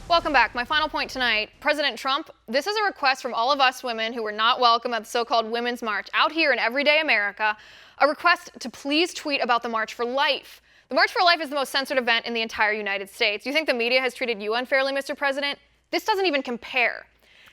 Welcome back. My final point tonight, President Trump, this is a request from all of us women who were not welcome at the so-called Women's March out here in everyday America, a request to please tweet about the March for Life. The March for Life is the most censored event in the entire United States. You think the media has treated you unfairly, Mr. President? This doesn't even compare.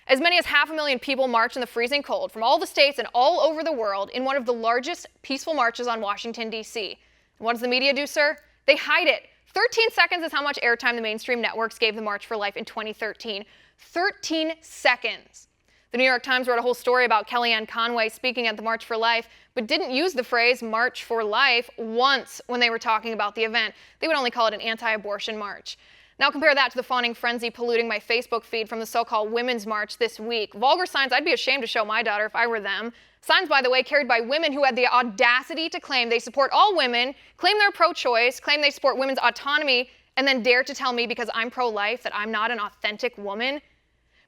As many as 500,000 people marched in the freezing cold from all the states and all over the world in one of the largest peaceful marches on Washington, D.C. And what does the media do, sir? They hide it. 13 seconds is how much airtime the mainstream networks gave the March for Life in 2013. 13 seconds. The New York Times wrote a whole story about Kellyanne Conway speaking at the March for Life, but didn't use the phrase March for Life once when they were talking about the event. They would only call it an anti-abortion march. Now compare that to the fawning frenzy polluting my Facebook feed from the so-called Women's March this week. Vulgar signs I'd be ashamed to show my daughter if I were them. Signs, by the way, carried by women who had the audacity to claim they support all women, claim they're pro-choice, claim they support women's autonomy, and then dare to tell me because I'm pro-life that I'm not an authentic woman.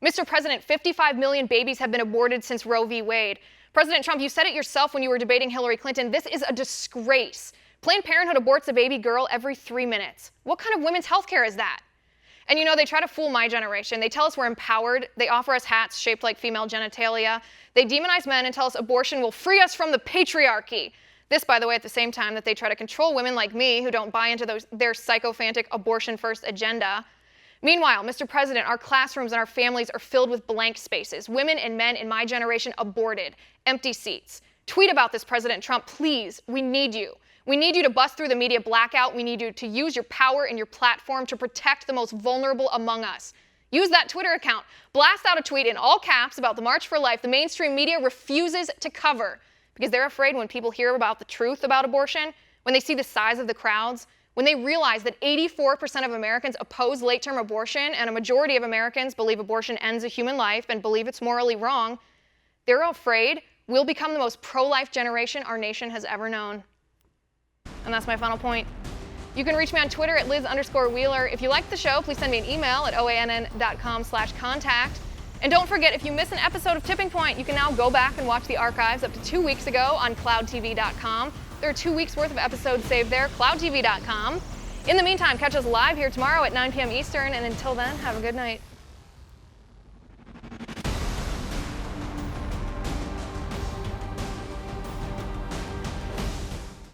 Mr. President, 55 million babies have been aborted since Roe v. Wade. President Trump, you said it yourself when you were debating Hillary Clinton. This is a disgrace. Planned Parenthood aborts a baby girl every 3 minutes. What kind of women's health care is that? And you know, they try to fool my generation. They tell us we're empowered. They offer us hats shaped like female genitalia. They demonize men and tell us abortion will free us from the patriarchy. This, by the way, at the same time that they try to control women like me who don't buy into their sycophantic abortion-first agenda. Meanwhile, Mr. President, our classrooms and our families are filled with blank spaces. Women and men in my generation aborted, empty seats. Tweet about this, President Trump, please. We need you. We need you to bust through the media blackout. We need you to use your power and your platform to protect the most vulnerable among us. Use that Twitter account. Blast out a tweet in all caps about the March for Life the mainstream media refuses to cover because they're afraid when people hear about the truth about abortion, when they see the size of the crowds, when they realize that 84% of Americans oppose late-term abortion and a majority of Americans believe abortion ends a human life and believe it's morally wrong, they're afraid we'll become the most pro-life generation our nation has ever known. And that's my final point. You can reach me on Twitter at Liz_Wheeler. If you like the show, please send me an email at oann.com/contact. And don't forget, if you miss an episode of Tipping Point, you can now go back and watch the archives up to 2 weeks ago on cloudtv.com. There are 2 weeks worth of episodes saved there, cloudtv.com. In the meantime, catch us live here tomorrow at 9 p.m. Eastern, and until then, have a good night.